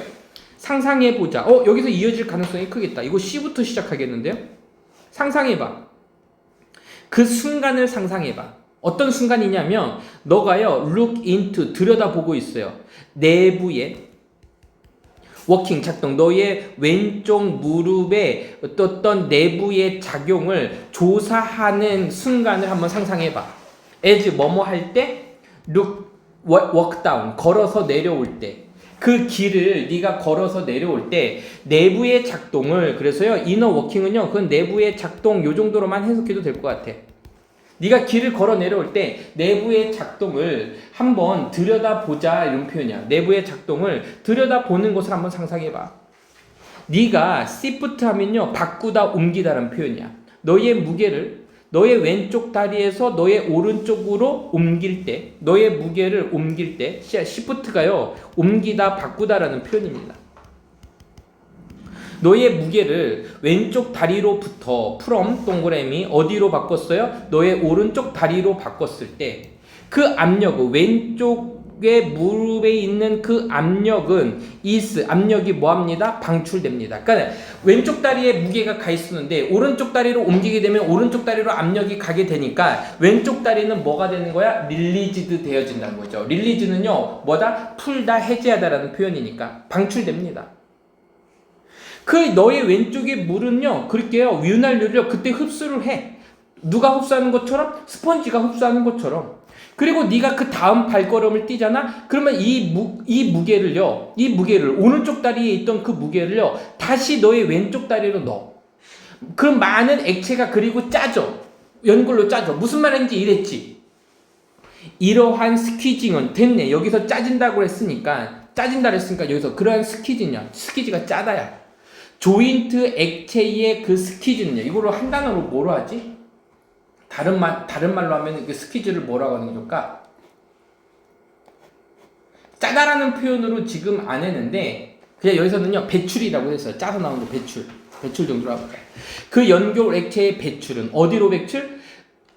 상상해보자. 여기서 이어질 가능성이 크겠다. 이거 C부터 시작하겠는데요? 상상해봐. 그 순간을 상상해봐. 어떤 순간이냐면 너가요 look into 들여다보고 있어요. 내부에 워킹 작동 너의 왼쪽 무릎의 어떤 내부의 작용을 조사하는 순간을 한번 상상해봐. as 뭐뭐 할 때 look walk down 걸어서 내려올 때 그 길을 네가 걸어서 내려올 때 내부의 작동을 그래서요 inner working은요 그 내부의 작동 요 정도로만 해석해도 될 것 같아. 네가 길을 걸어 내려올 때 내부의 작동을 한번 들여다보자 이런 표현이야. 내부의 작동을 들여다보는 것을 한번 상상해봐. 네가 shift 하면요 바꾸다 옮기다라는 표현이야. 너의 무게를 너의 왼쪽 다리에서 너의 오른쪽으로 옮길 때 너의 무게를 옮길 때 shift가요 옮기다 바꾸다라는 표현입니다. 너의 무게를 왼쪽 다리로부터 from 동그라미 어디로 바꿨어요? 너의 오른쪽 다리로 바꿨을 때 그 압력은 왼쪽의 무릎에 있는 그 압력은 압력이 뭐합니다? 방출됩니다. 그러니까 왼쪽 다리에 무게가 가 있었는데 오른쪽 다리로 옮기게 되면 오른쪽 다리로 압력이 가게 되니까 왼쪽 다리는 뭐가 되는 거야? 릴리즈드 되어진다는 거죠. 릴리즈는요 뭐다? 풀다 해제하다라는 표현이니까 방출됩니다. 그 너의 왼쪽의 물은요 그럴게요 윤활유를 그때 흡수를 해. 누가 흡수하는 것처럼? 스펀지가 흡수하는 것처럼. 그리고 네가 그 다음 발걸음을 뛰잖아. 그러면 이 무게를 오른쪽 다리에 있던 그 무게를요 다시 너의 왼쪽 다리로 넣어. 그 많은 액체가 그리고 짜져. 연골로 짜져. 무슨 말인지 이랬지. 이러한 스퀴징은 됐네. 여기서 짜진다고 했으니까 여기서 그러한 스퀴즈가 짜다야. 조인트 액체의 그 스퀴즈는요. 이거를 한 단어로 뭐로 하지? 다른 말로 하면 그 스퀴즈를 뭐라고 하는 걸까? 짜다라는 표현으로 지금 안 했는데 그냥 여기서는요 배출이라고 했어요. 짜서 나오는 거 배출 정도로 해볼까요? 그 연골 액체의 배출은 어디로 배출?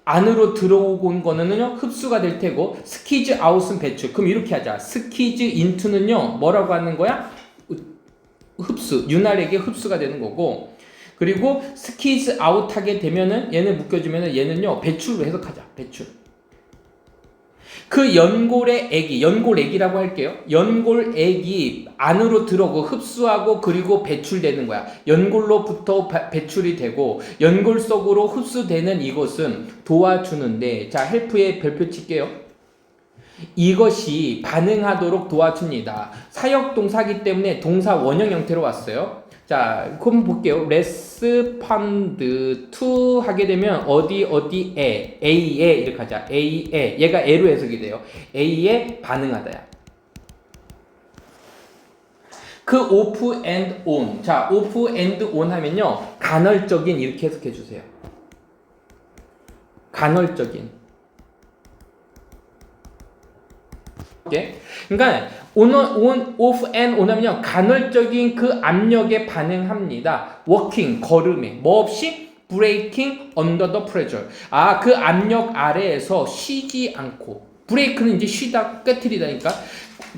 안으로 들어온 거는요 흡수가 될 테고 스퀴즈 아웃은 배출. 그럼 이렇게 하자. 스퀴즈 인투는요 뭐라고 하는 거야? 흡수, 윤활에게 흡수가 되는 거고, 그리고 스퀴즈 아웃 하게 되면은 얘는 묶여주면은 얘는요 배출로 해석하자. 배출. 그 연골의 액이, 연골액이라고 할게요. 연골액이 안으로 들어오고 흡수하고 그리고 배출되는 거야. 연골로부터 배출이 되고 연골 속으로 흡수되는 이것은 도와주는데, 자 헬프에 별표 칠게요. 이것이 반응하도록 도와줍니다. 사역동사기 때문에 동사 원형 형태로 왔어요. 자, 그럼 볼게요. respond to 하게 되면 어디에 A에 이렇게 하자. A에 얘가 A로 해석이 돼요. A에 반응하다야. 그 off and on. 자, off and on 하면요 간헐적인 이렇게 해석해 주세요. 간헐적인. 그러니까 on, off and on 하면요 간헐적인 그 압력에 반응합니다. working, 걸음에 뭐 없이 breaking under the pressure. 아, 그 압력 아래에서 쉬지 않고, 브레이크는 이제 쉬다 깨트리다니까,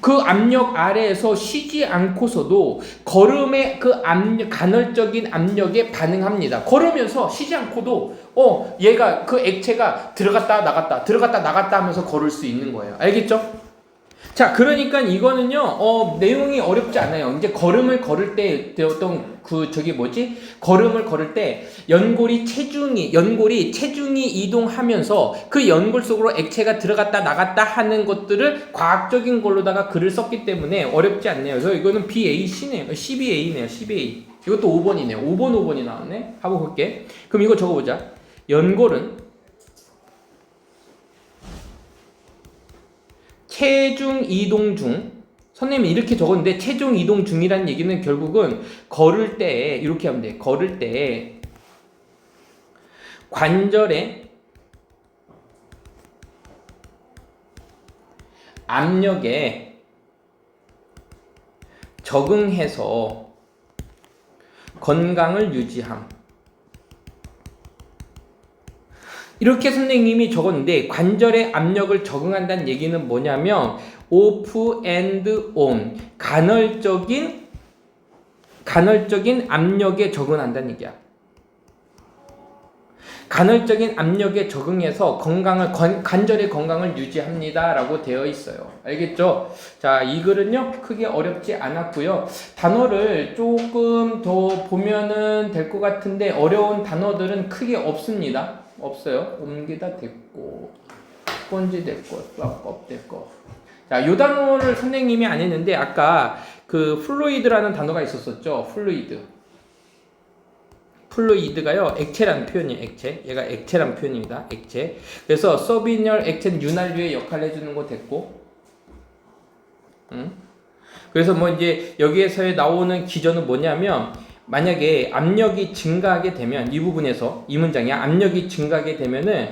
그 압력 아래에서 쉬지 않고서도 걸음의 그 압력, 간헐적인 압력에 반응합니다. 걸으면서 쉬지 않고도 얘가 그 액체가 들어갔다 나갔다 들어갔다 나갔다 하면서 걸을 수 있는 거예요. 알겠죠? 자, 그러니까 이거는요, 내용이 어렵지 않아요. 이제 걸음을 걸을 때, 걸음을 걸을 때, 연골이 체중이 이동하면서 그 연골 속으로 액체가 들어갔다 나갔다 하는 것들을 과학적인 걸로다가 글을 썼기 때문에 어렵지 않네요. 그래서 이거는 BAC네요. CBA네요. CBA. 이것도 5번이네요. 5번이 나왔네. 한번 볼게. 그럼 이거 적어보자. 연골은 체중 이동 중, 선생님이 이렇게 적었는데 체중 이동 중이라는 얘기는 결국은 걸을 때 이렇게 하면 돼. 걸을 때 관절의 압력에 적응해서 건강을 유지함. 이렇게 선생님이 적었는데, 관절의 압력을 적응한다는 얘기는 뭐냐면 off and on, 간헐적인 압력에 적응한다는 얘기야. 간헐적인 압력에 적응해서 관절의 건강을 유지합니다 라고 되어 있어요. 알겠죠? 자, 이 글은요 크게 어렵지 않았고요. 단어를 조금 더 보면은 될 것 같은데 어려운 단어들은 크게 없습니다. 없어요. 옮기다 됐고, 스펀지 됐고, 꽉 됐고. 자, 요 단어를 선생님이 안 했는데 아까 그 플루이드라는 단어가 있었었죠. 플루이드가요 액체라는 표현이에요. 액체. 얘가 액체라는 표현입니다. 액체. 그래서 서비널 액체는 윤활유의 역할을 해주는 거 됐고, 그래서 뭐 이제 여기에서 나오는 기전은 뭐냐면, 만약에 압력이 증가하게 되면, 이 부분에서 이 문장에 압력이 증가하게 되면은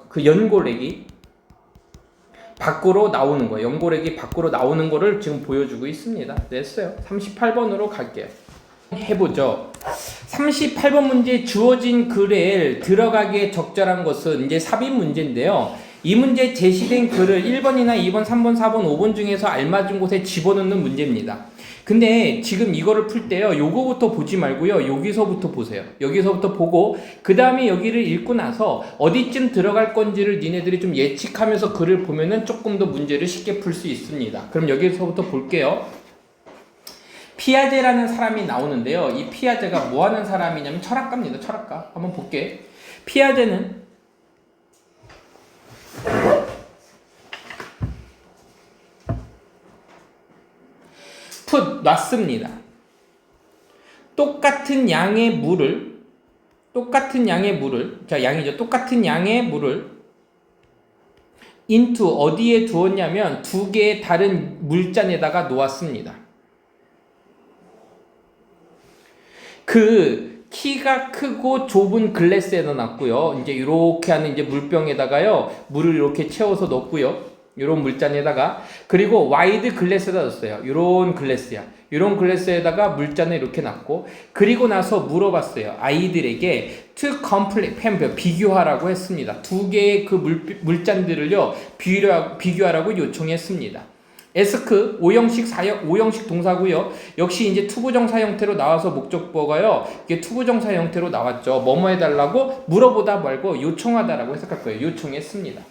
그 연골액이 밖으로 나오는 거예요. 연골액이 밖으로 나오는 거를 지금 보여주고 있습니다. 됐어요. 38번으로 갈게요. 해보죠. 38번 문제 주어진 글에 들어가기에 적절한 것은 이제 삽입 문제인데요. 이 문제 제시된 글을 1번이나 2번, 3번, 4번, 5번 중에서 알맞은 곳에 집어넣는 문제입니다. 근데 지금 이거를 풀 때요, 요거부터 보지 말고요, 여기서부터 보세요. 여기서부터 보고 그 다음에 여기를 읽고 나서 어디쯤 들어갈 건지를 니네들이 좀 예측하면서 글을 보면은 조금 더 문제를 쉽게 풀 수 있습니다. 그럼 여기서부터 볼게요. 피아제라는 사람이 나오는데요. 이 피아제가 뭐 하는 사람이냐면 철학가입니다. 철학가. 한번 볼게. 피아제는 놨습니다. 똑같은 양의 물을, 자, 양이죠. 똑같은 양의 물을 into 어디에 두었냐면 두 개의 다른 물잔에다가 놓았습니다. 그 키가 크고 좁은 글래스에 넣어놨고요. 이제 이렇게 하는 이제 물병에다가요, 물을 이렇게 채워서 넣고요. 요런 물잔에다가, 그리고 와이드 글래스에다 넣었어요. 요런 글래스야. 요런 글래스에다가 물잔을 이렇게 놨고, 그리고 나서 물어봤어요. 아이들에게 to compare, 비교하라고 했습니다. 두 개의 그 물잔들을요, 비교하라고 요청했습니다. 에스크 5형식 동사고요. 역시 이제 투부정사 형태로 나와서 목적보가요. 이게 투부정사 형태로 나왔죠. 뭐뭐 해달라고 물어보다 말고 요청하다라고 해석할 거예요. 요청했습니다.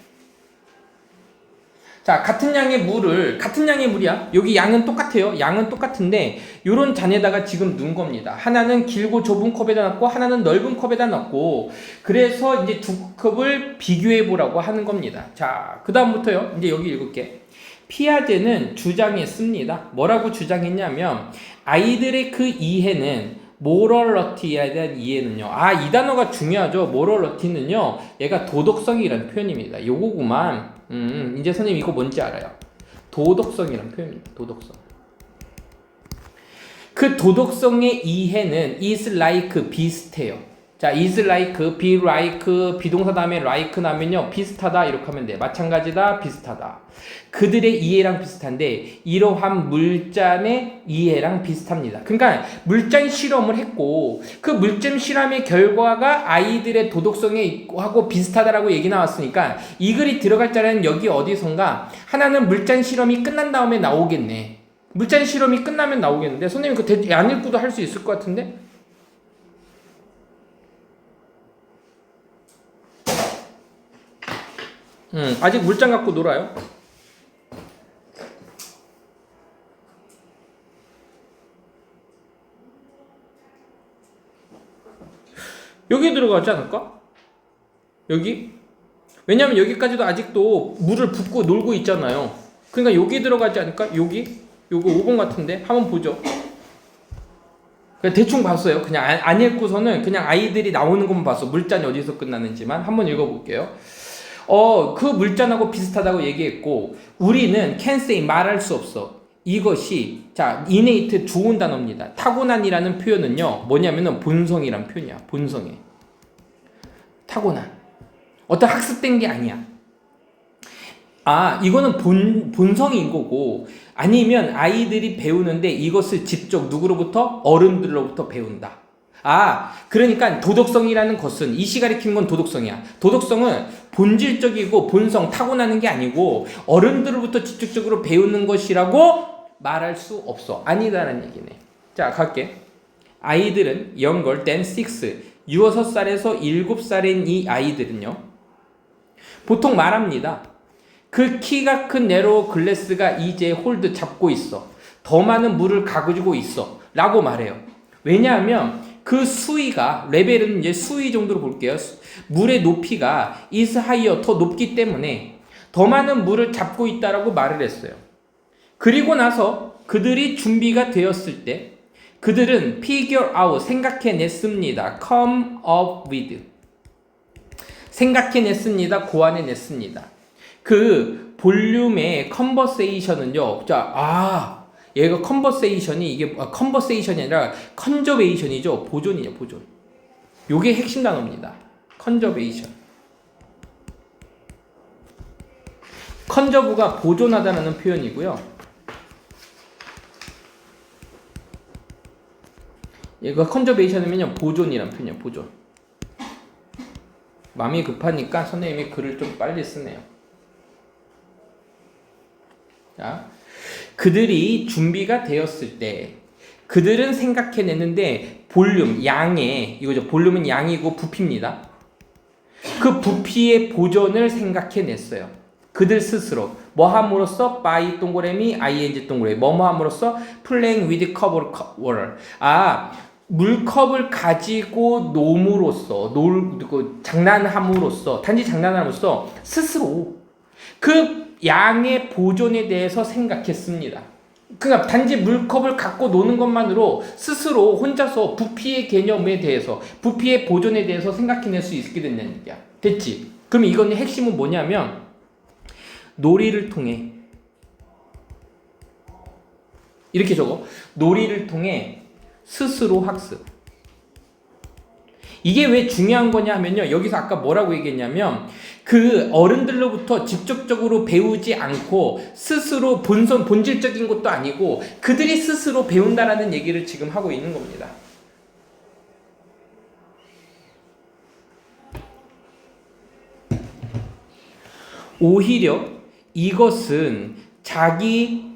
자, 같은 양의 물이야. 여기 양은 똑같아요. 양은 똑같은데 요런 잔에다가 지금 넣은 겁니다. 하나는 길고 좁은 컵에다 넣고 하나는 넓은 컵에다 넣고, 그래서 이제 두 컵을 비교해 보라고 하는 겁니다. 자, 그 다음부터요. 이제 여기 읽을게. 피아제는 주장했습니다. 뭐라고 주장했냐면, 아이들의 그 이해는, 모럴러티에 대한 이해는요. 이 단어가 중요하죠. 모럴러티는요, 얘가 도덕성이라는 표현입니다. 요거구만. 이제 선생님 이거 뭔지 알아요. 도덕성이라는 표현입니다. 도덕성. 그 도덕성의 이해는 is like, 비슷해요. 자, is like, be like, 비동사 다음에 like 나면요, 비슷하다 이렇게 하면 돼. 마찬가지다, 비슷하다. 그들의 이해랑 비슷한데 이러한 물잔의 이해랑 비슷합니다. 그러니까 물잔 실험을 했고, 그 물잔 실험의 결과가 아이들의 도덕성에 하고 비슷하다라고 얘기 나왔으니까 이 글이 들어갈 자리는 여기 어디선가 하나는 물잔 실험이 끝난 다음에 나오겠네. 물잔 실험이 끝나면 나오겠는데, 선생님 그거 안 읽고도 할 수 있을 것 같은데? 아직 물잔 갖고 놀아요? 여기 들어가지 않을까? 여기? 왜냐면 여기까지도 아직도 물을 붓고 놀고 있잖아요. 그러니까 여기 들어가지 않을까? 여기? 요거 5번 같은데? 한번 보죠. 그냥 대충 봤어요. 그냥 안 읽고서는 그냥 아이들이 나오는 것만 봤어. 물잔이 어디서 끝나는지만. 한번 읽어볼게요. 그 물잔하고 비슷하다고 얘기했고, 우리는 can say, 말할 수 없어. 이것이, 자, innate 좋은 단어입니다. 타고난이라는 표현은요, 뭐냐면은 본성이란 표현이야. 본성에. 타고난. 어떤 학습된 게 아니야. 이거는 본성인 거고, 아니면 아이들이 배우는데 이것을 직접 누구로부터? 어른들로부터 배운다. 그러니까 도덕성이라는 것은, 이 시가 가리키는 건 도덕성이야. 도덕성은 본질적이고 본성, 타고나는 게 아니고 어른들로부터 직접적으로 배우는 것이라고 말할 수 없어. 아니다라는 얘기네. 자, 갈게. 아이들은 younger than 6살에서 7살인 이 아이들은요, 보통 말합니다. 그 키가 큰 네로우 글래스가 이제 홀드 잡고 있어. 더 많은 물을 가지고 있어. 라고 말해요. 왜냐하면 그 수위가, 레벨은 이제 수위 정도로 볼게요. 물의 높이가 is higher, 더 높기 때문에 더 많은 물을 잡고 있다라고 말을 했어요. 그리고 나서 그들이 준비가 되었을 때 그들은 figure out, 생각해냈습니다. come up with, 생각해냈습니다. 고안해냈습니다. 그 볼륨의 컨버세이션은요, 얘가 컨버세이션이, 이게 컨버세이션이 아니라 컨저베이션이죠. 보존이죠, 보존. 요게 핵심 단어입니다. 컨저베이션. 컨저브가 보존하다라는 표현이고요. 얘가 컨저베이션이면요, 보존이란 표현이에요. 보존. 마음이 급하니까 선생님이 글을 좀 빨리 쓰네요. 자, 그들이 준비가 되었을 때 그들은 생각해냈는데 볼륨, 양의, 이거죠. 볼륨은 양이고 부피입니다. 그 부피의 보존을 생각해냈어요. 그들 스스로. 뭐 함으로써? by 동그라미 ing 동그라미. 뭐뭐 함으로써? playing with cup of water. 물컵을 가지고 놈으로써, 장난함으로써, 단지 장난함으로써 스스로 그 양의 보존에 대해서 생각했습니다. 그러니까 단지 물컵을 갖고 노는 것만으로 스스로 혼자서 부피의 개념에 대해서, 부피의 보존에 대해서 생각해낼 수 있게 된다는 얘기야. 됐지? 그럼 이건 핵심은 뭐냐면, 놀이를 통해, 이렇게 적어. 놀이를 통해 스스로 학습. 이게 왜 중요한 거냐 하면요. 여기서 아까 뭐라고 얘기했냐면 그 어른들로부터 직접적으로 배우지 않고 스스로 본질적인 것도 아니고 그들이 스스로 배운다라는 얘기를 지금 하고 있는 겁니다. 오히려 이것은 자기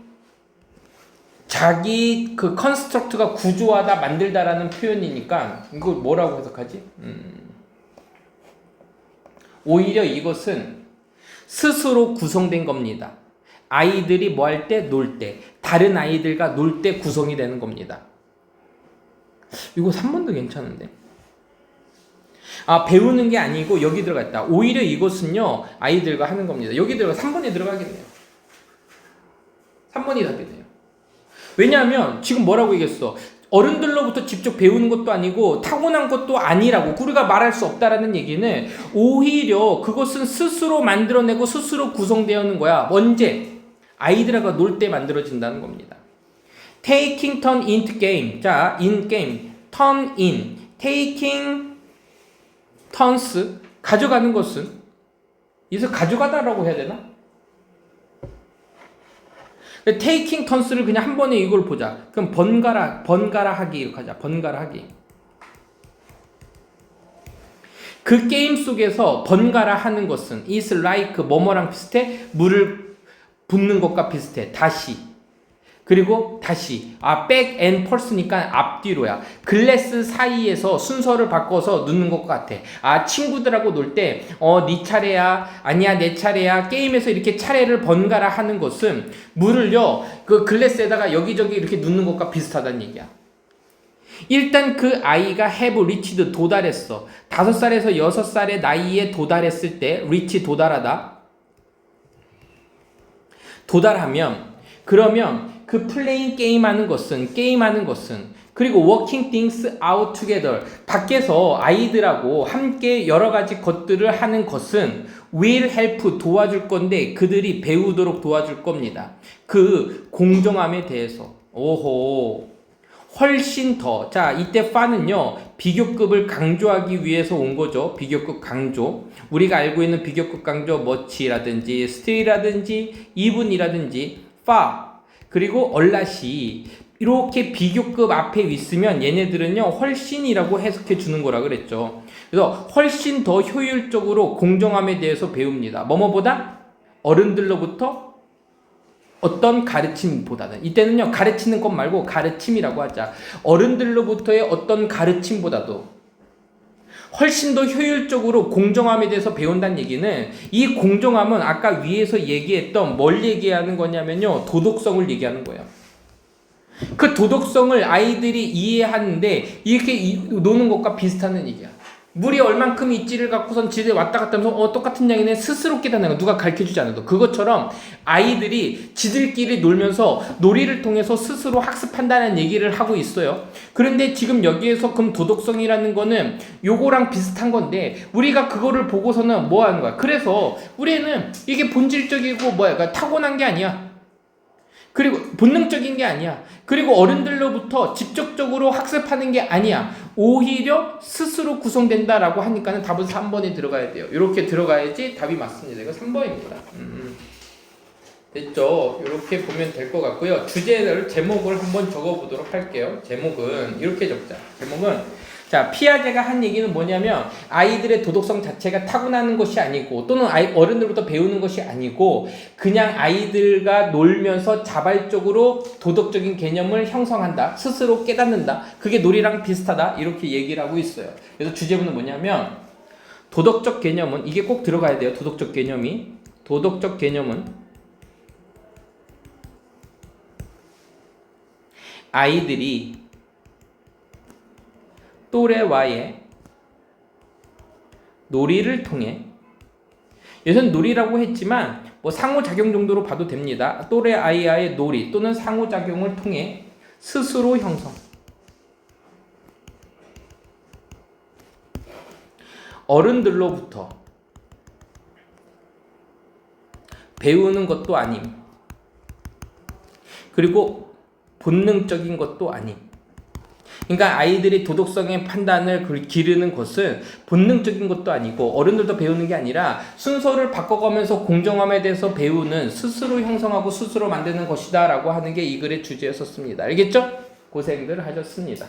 그 컨스트럭트가 구조하다 만들다라는 표현이니까 이걸 뭐라고 해석하지? 오히려 이것은 스스로 구성된 겁니다. 아이들이 뭐 할 때? 놀 때. 다른 아이들과 놀 때 구성이 되는 겁니다. 이거 3번도 괜찮은데. 배우는 게 아니고 여기 들어가 있다. 오히려 이것은요, 아이들과 하는 겁니다. 여기 들어가 3번에 들어가겠네요. 3번이 답이네요. 왜냐하면 지금 뭐라고 얘기했어? 어른들로부터 직접 배우는 것도 아니고 타고난 것도 아니라고 우리가 말할 수 없다라는 얘기는 오히려 그것은 스스로 만들어내고 스스로 구성되어는 거야. 언제? 아이들하고 놀 때 만들어진다는 겁니다. Taking turn into game. 자, in game. turn in. taking turns. 가져가는 것은 여기서 가져가다라고 해야 되나? taking turns를 그냥 한 번에 이걸 보자. 그럼 번갈아 하기 이렇게 하자. 번갈아 하기. 그 게임 속에서 번갈아 하는 것은 is like 뭐뭐랑 비슷해? 물을 붓는 것과 비슷해. 다시. 그리고 다시. back and forth니까 앞뒤로야. 글래스 사이에서 순서를 바꿔서 넣는 것 같아. 친구들하고 놀 때 네 차례야. 아니야 내 차례야. 게임에서 이렇게 차례를 번갈아 하는 것은 물을요. 그 글래스에다가 여기저기 이렇게 넣는 것과 비슷하다는 얘기야. 일단 그 아이가 have reached 도달했어. 5살에서 6살의 나이에 도달했을 때 reach 도달하다. 도달하면 그러면 그 플레잉 게임하는 것은 그리고 working things out together 밖에서 아이들하고 함께 여러 가지 것들을 하는 것은 will help 도와줄 건데 그들이 배우도록 도와줄 겁니다. 그 공정함에 대해서 오호 훨씬 더. 자, 이때 파는요 비교급을 강조하기 위해서 온 거죠. 비교급 강조. 우리가 알고 있는 비교급 강조 much라든지 still이라든지 even이라든지 far 그리고 얼라시 이렇게 비교급 앞에 있으면 얘네들은요 훨씬이라고 해석해 주는 거라 그랬죠. 그래서 훨씬 더 효율적으로 공정함에 대해서 배웁니다. 뭐뭐보다 어른들로부터 어떤 가르침보다는 이때는요 가르치는 것 말고 가르침이라고 하자. 어른들로부터의 어떤 가르침보다도 훨씬 더 효율적으로 공정함에 대해서 배운다는 얘기는 이 공정함은 아까 위에서 얘기했던 뭘 얘기하는 거냐면요 도덕성을 얘기하는 거예요. 그 도덕성을 아이들이 이해하는데 이렇게 노는 것과 비슷하는 얘기야. 물이 얼만큼 있지를 갖고선 지들 왔다 갔다 하면서 똑같은 양이네 스스로 깨닫는 거 누가 가르쳐주지 않아도 그것처럼 아이들이 지들끼리 놀면서 놀이를 통해서 스스로 학습한다는 얘기를 하고 있어요. 그런데 지금 여기에서 그럼 도덕성이라는 거는 요거랑 비슷한 건데 우리가 그거를 보고서는 뭐 하는 거야? 그래서 우리는 이게 본질적이고 그러니까 타고난 게 아니야. 그리고 본능적인 게 아니야. 그리고 어른들로부터 직접적으로 학습하는 게 아니야. 오히려 스스로 구성된다라고 하니까는 답은 3번에 들어가야 돼요. 이렇게 들어가야지 답이 맞습니다. 이거 3번입니다. 됐죠? 이렇게 보면 될 것 같고요. 주제를 제목을 한번 적어보도록 할게요. 제목은 이렇게 적자. 제목은 자, 피아제가 한 얘기는 뭐냐면 아이들의 도덕성 자체가 타고나는 것이 아니고 또는 어른들부터 배우는 것이 아니고 그냥 아이들과 놀면서 자발적으로 도덕적인 개념을 형성한다. 스스로 깨닫는다. 그게 놀이랑 비슷하다. 이렇게 얘기를 하고 있어요. 그래서 주제문은 뭐냐면 도덕적 개념은 이게 꼭 들어가야 돼요. 도덕적 개념은 아이들이 또래와의 놀이를 통해 여기서는 놀이라고 했지만 뭐 상호작용 정도로 봐도 됩니다. 또래 아이와의 놀이 또는 상호작용을 통해 스스로 형성 어른들로부터 배우는 것도 아님 그리고 본능적인 것도 아님 그러니까 아이들이 도덕성의 판단을 기르는 것은 본능적인 것도 아니고 어른들도 배우는 게 아니라 순서를 바꿔가면서 공정함에 대해서 배우는 스스로 형성하고 스스로 만드는 것이다 라고 하는 게 이 글의 주제였었습니다. 알겠죠? 고생들 하셨습니다.